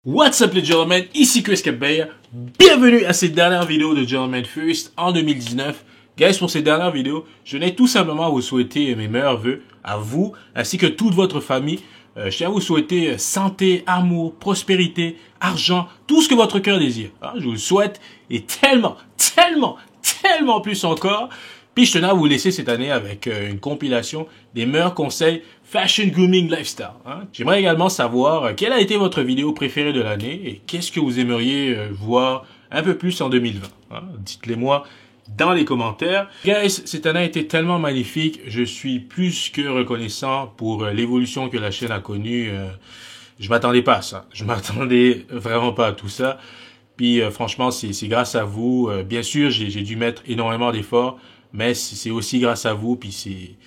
What's up les gentlemen, ici Chris Cabella. Bienvenue à cette dernière vidéo de Gentleman First en 2019. Guys, pour cette dernière vidéo, je venais tout simplement à vous souhaiter mes meilleurs vœux à vous ainsi que toute votre famille. Je tiens à vous souhaiter santé, amour, prospérité, argent, tout ce que votre cœur désire. Je vous le souhaite et tellement plus encore. Puis je tenais à vous laisser cette année avec une compilation des meilleurs conseils Fashion Grooming Lifestyle. J'aimerais également savoir quelle a été votre vidéo préférée de l'année et qu'est-ce que vous aimeriez voir un peu plus en 2020. Dites-les moi dans les commentaires. Guys, cette année a été tellement magnifique. Je suis plus que reconnaissant pour l'évolution que la chaîne a connue. Je m'attendais pas à ça. Je m'attendais vraiment pas à tout ça. Puis franchement, c'est grâce à vous. Bien sûr, j'ai dû mettre énormément d'efforts. Mais c'est aussi grâce à vous, puis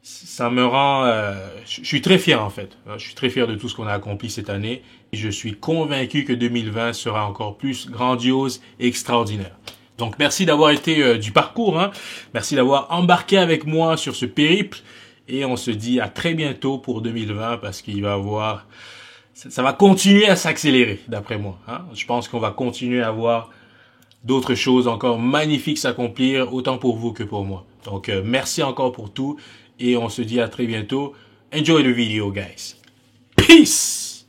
ça me rend, je suis très fier en fait. Je suis très fier de tout ce qu'on a accompli cette année. Et je suis convaincu que 2020 sera encore plus grandiose et extraordinaire. Donc merci d'avoir été du parcours, Merci d'avoir embarqué avec moi sur ce périple. Et on se dit à très bientôt pour 2020 parce qu'il va avoir, ça va continuer à s'accélérer d'après moi. Je pense qu'on va continuer à avoir d'autres choses encore magnifiques s'accomplir, autant pour vous que pour moi. Donc, merci encore pour tout, et on se dit à très bientôt. Enjoy the video, guys. Peace!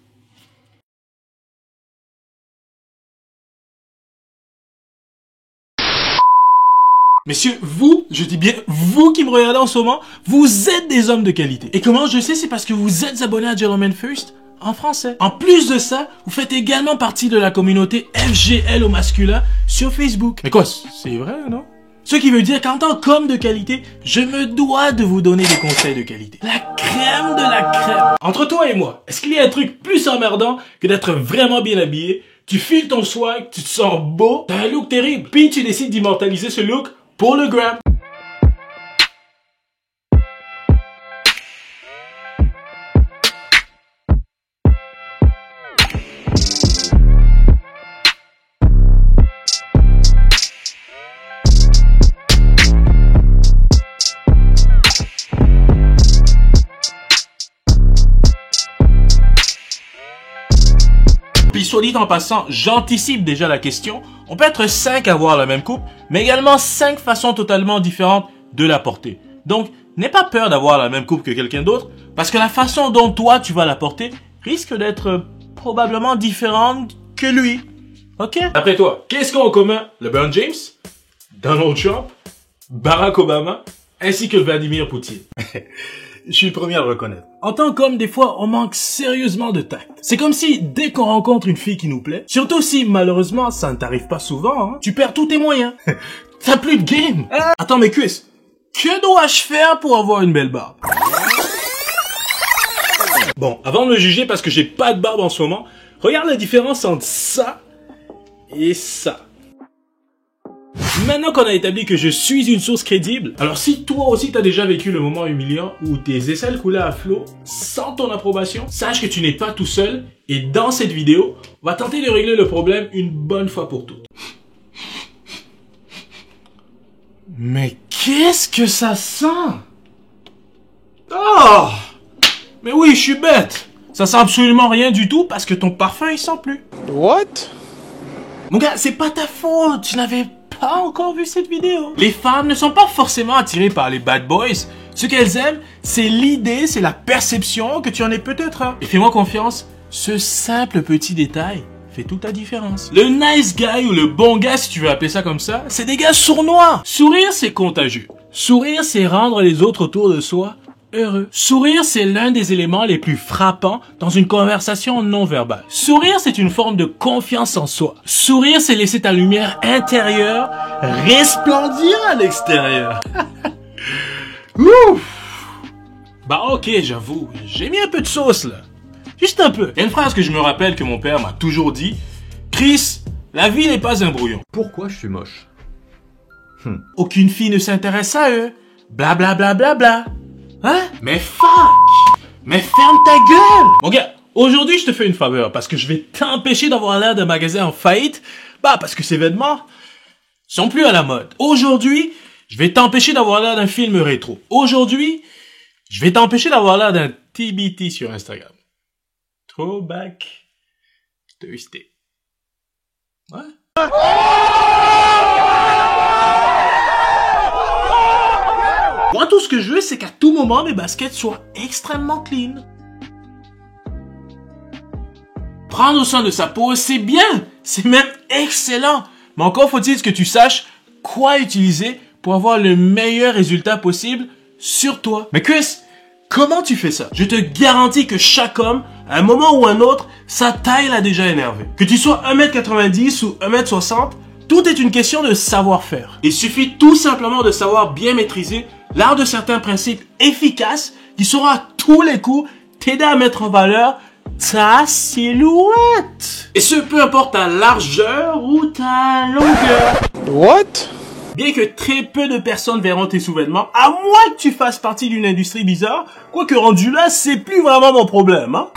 Messieurs, vous, je dis bien vous qui me regardez en ce moment, vous êtes des hommes de qualité. Et comment je sais? C'est parce que vous êtes abonnés à Gentleman First en français. En plus de ça, vous faites également partie de la communauté FGL au masculin sur Facebook. Mais quoi, c'est vrai, non? Ce qui veut dire qu'en tant qu'homme de qualité, je me dois de vous donner des conseils de qualité. La crème de la crème. Entre toi et moi, est-ce qu'il y a un truc plus emmerdant que d'être vraiment bien habillé? Tu files ton swag, tu te sens beau, t'as un look terrible, puis tu décides d'immortaliser ce look pour le gram. Puis soit dit en passant, j'anticipe déjà la question. On peut être 5 à avoir la même coupe, mais également 5 façons totalement différentes de la porter. Donc, n'aie pas peur d'avoir la même coupe que quelqu'un d'autre, parce que la façon dont toi tu vas la porter risque d'être probablement différente que lui. Ok? Après toi, qu'est-ce qu'ont en commun LeBron James, Donald Trump, Barack Obama, ainsi que Vladimir Poutine? Je suis le premier à le reconnaître. En tant qu'homme, des fois, on manque sérieusement de tact. C'est comme si, dès qu'on rencontre une fille qui nous plaît, surtout si, malheureusement, ça ne t'arrive pas souvent, tu perds tous tes moyens. T'as plus de game. Attends, mais Chris, que dois-je faire pour avoir une belle barbe? Bon, avant de me juger parce que j'ai pas de barbe en ce moment, regarde la différence entre ça et ça. Maintenant qu'on a établi que je suis une source crédible, alors si toi aussi t'as déjà vécu le moment humiliant où tes aisselles coulaient à flot sans ton approbation, sache que tu n'es pas tout seul et dans cette vidéo, on va tenter de régler le problème une bonne fois pour toutes. Mais qu'est-ce que ça sent? Oh! Mais oui, je suis bête! Ça sent absolument rien du tout parce que ton parfum il sent plus. What? Mon gars, c'est pas ta faute, tu n'avais pas encore vu cette vidéo. Les femmes ne sont pas forcément attirées par les bad boys. Ce qu'elles aiment, c'est l'idée, c'est la perception que tu en es peut-être un. Et fais-moi confiance, ce simple petit détail fait toute la différence. Le nice guy ou le bon gars, si tu veux appeler ça comme ça, c'est des gars sournois. Sourire, c'est contagieux. Sourire, c'est rendre les autres autour de soi heureux. Sourire, c'est l'un des éléments les plus frappants dans une conversation non verbale. Sourire, c'est une forme de confiance en soi. Sourire, c'est laisser ta lumière intérieure resplendir à l'extérieur. Ouf! Bah ok, j'avoue, j'ai mis un peu de sauce là. Juste un peu. Il y a une phrase que je me rappelle que mon père m'a toujours dit. Chris, la vie n'est pas un brouillon. Pourquoi je suis moche? Aucune fille ne s'intéresse à eux. Bla bla bla bla bla. Mais fuck! Mais ferme ta gueule! Mon gars, aujourd'hui je te fais une faveur parce que je vais t'empêcher d'avoir l'air d'un magasin en faillite. Parce que ces vêtements sont plus à la mode. Aujourd'hui, je vais t'empêcher d'avoir l'air d'un film rétro. Aujourd'hui, je vais t'empêcher d'avoir l'air d'un TBT sur Instagram. Throwback Thirsty. Ouais. Moi, tout ce que je veux, c'est qu'à tout moment, mes baskets soient extrêmement clean. Prendre soin de sa peau, c'est bien. C'est même excellent. Mais encore faut-il que tu saches quoi utiliser pour avoir le meilleur résultat possible sur toi. Mais Chris, comment tu fais ça? Je te garantis que chaque homme, à un moment ou un autre, sa taille l'a déjà énervé. Que tu sois 1m90 ou 1m60, tout est une question de savoir-faire. Il suffit tout simplement de savoir bien maîtriser l'art de certains principes efficaces qui sauront à tous les coups t'aider à mettre en valeur ta silhouette. Et ce, peu importe ta largeur ou ta longueur. What? Bien que très peu de personnes verront tes sous-vêtements, à moins que tu fasses partie d'une industrie bizarre, quoique rendu là, c'est plus vraiment mon problème, hein.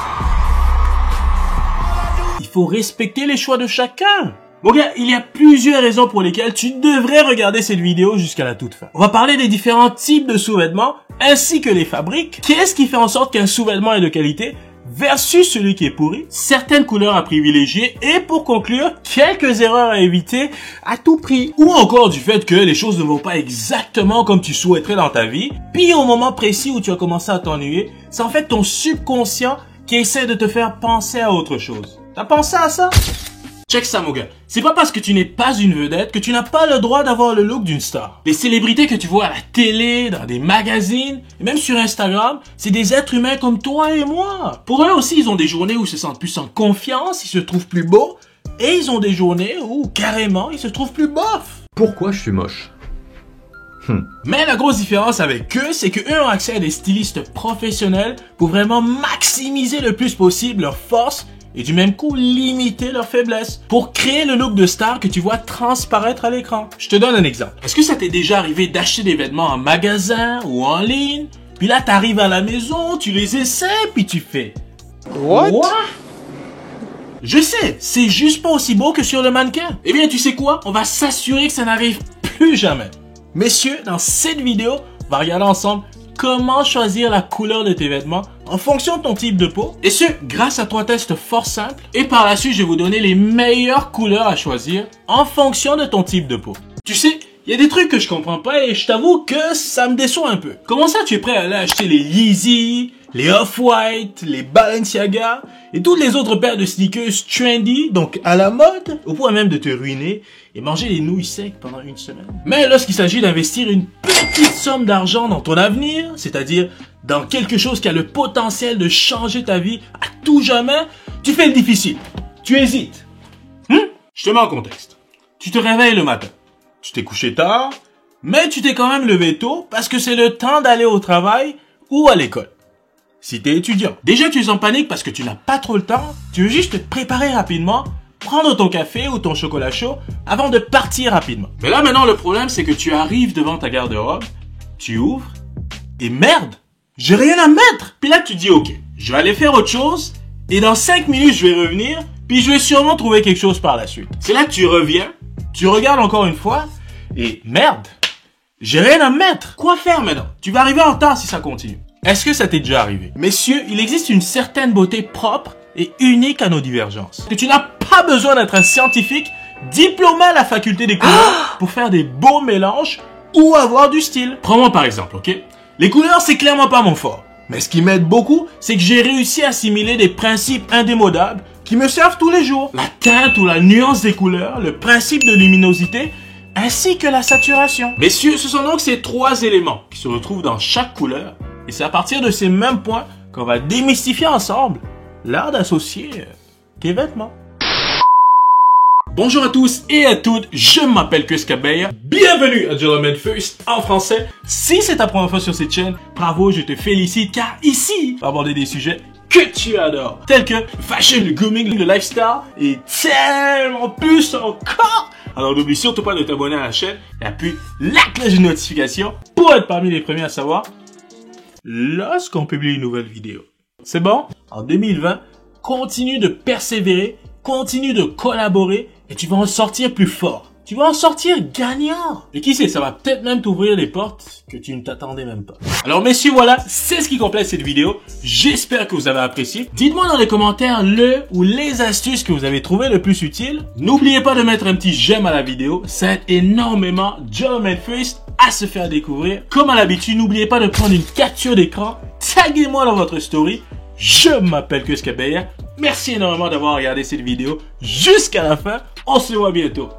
Il faut respecter les choix de chacun. Bon gars, il y a plusieurs raisons pour lesquelles tu devrais regarder cette vidéo jusqu'à la toute fin. On va parler des différents types de sous-vêtements, ainsi que les fabriques. Qu'est-ce qui fait en sorte qu'un sous-vêtement est de qualité versus celui qui est pourri, certaines couleurs à privilégier et pour conclure, quelques erreurs à éviter à tout prix. Ou encore du fait que les choses ne vont pas exactement comme tu souhaiterais dans ta vie, puis au moment précis où tu as commencé à t'ennuyer, c'est en fait ton subconscient qui essaie de te faire penser à autre chose. T'as pensé à ça? Check ça mon gars, c'est pas parce que tu n'es pas une vedette que tu n'as pas le droit d'avoir le look d'une star. Les célébrités que tu vois à la télé, dans des magazines, et même sur Instagram, c'est des êtres humains comme toi et moi. Pour eux aussi, ils ont des journées où ils se sentent plus en confiance, ils se trouvent plus beaux, et ils ont des journées où, carrément, ils se trouvent plus bof. Pourquoi je suis moche? Mais la grosse différence avec eux, c'est que eux ont accès à des stylistes professionnels pour vraiment maximiser le plus possible leurs forces et du même coup limiter leurs faiblesses pour créer le look de star que tu vois transparaître à l'écran. Je te donne un exemple. Est-ce que ça t'est déjà arrivé d'acheter des vêtements en magasin ou en ligne, puis là t'arrives à la maison, tu les essaies, puis tu fais What? Je sais, c'est juste pas aussi beau que sur le mannequin. Eh bien tu sais quoi? On va s'assurer que ça n'arrive plus jamais. Messieurs, dans cette vidéo, on va regarder ensemble comment choisir la couleur de tes vêtements en fonction de ton type de peau. Et ce, grâce à 3 tests fort simples. Et par la suite, je vais vous donner les meilleures couleurs à choisir en fonction de ton type de peau. Tu sais, il y a des trucs que je comprends pas et je t'avoue que ça me déçoit un peu. Comment ça, tu es prêt à aller acheter les Yeezy, les Off-White, les Balenciaga et toutes les autres paires de sneakers trendy, donc à la mode, au point même de te ruiner et manger les nouilles secs pendant une semaine. Mais lorsqu'il s'agit d'investir une petite somme d'argent dans ton avenir, c'est-à-dire dans quelque chose qui a le potentiel de changer ta vie à tout jamais, tu fais le difficile. Tu hésites. Je te mets en contexte. Tu te réveilles le matin. Tu t'es couché tard, mais tu t'es quand même levé tôt parce que c'est le temps d'aller au travail ou à l'école. Si t'es étudiant, déjà tu es en panique parce que tu n'as pas trop le temps, tu veux juste te préparer rapidement, prendre ton café ou ton chocolat chaud avant de partir rapidement. Mais là maintenant le problème c'est que tu arrives devant ta garde-robe, tu ouvres et merde, j'ai rien à mettre. Puis là tu dis ok, je vais aller faire autre chose et dans 5 minutes je vais revenir, puis je vais sûrement trouver quelque chose par la suite. C'est là que tu reviens, tu regardes encore une fois et merde, j'ai rien à mettre. Quoi faire maintenant? Tu vas arriver en retard si ça continue. Est-ce que ça t'est déjà arrivé? Messieurs, il existe une certaine beauté propre et unique à nos divergences. Que tu n'as pas besoin d'être un scientifique diplômé à la faculté des couleurs pour faire des beaux mélanges ou avoir du style. Prends-moi par exemple, ok? Les couleurs, c'est clairement pas mon fort. Mais ce qui m'aide beaucoup, c'est que j'ai réussi à assimiler des principes indémodables qui me servent tous les jours. La teinte ou la nuance des couleurs, le principe de luminosité, ainsi que la saturation. Messieurs, ce sont donc ces 3 éléments qui se retrouvent dans chaque couleur. Et c'est à partir de ces mêmes points qu'on va démystifier ensemble l'art d'associer tes vêtements. Bonjour à tous et à toutes, je m'appelle Chris Cabella. Bienvenue à Gentlemen First en français. Si c'est ta première fois sur cette chaîne, bravo, je te félicite car ici, on va aborder des sujets que tu adores, tels que le fashion, le grooming, le lifestyle et tellement plus encore. Alors n'oublie surtout pas de t'abonner à la chaîne et appuie la cloche de notification pour être parmi les premiers à savoir lorsqu'on publie une nouvelle vidéo. C'est bon? En 2020, continue de persévérer, continue de collaborer et tu vas en sortir plus fort. tu vas en sortir gagnant. Et qui sait, ça va peut-être même t'ouvrir des portes que tu ne t'attendais même pas. Alors messieurs, voilà, c'est ce qui complète cette vidéo. J'espère que vous avez apprécié. Dites-moi dans les commentaires le ou les astuces que vous avez trouvé le plus utile. N'oubliez pas de mettre un petit j'aime à la vidéo. Ça aide énormément Gentleman First à se faire découvrir. Comme à l'habitude, n'oubliez pas de prendre une capture d'écran. Taguez-moi dans votre story. Je m'appelle Kuskabeya. Merci énormément d'avoir regardé cette vidéo jusqu'à la fin. On se voit bientôt.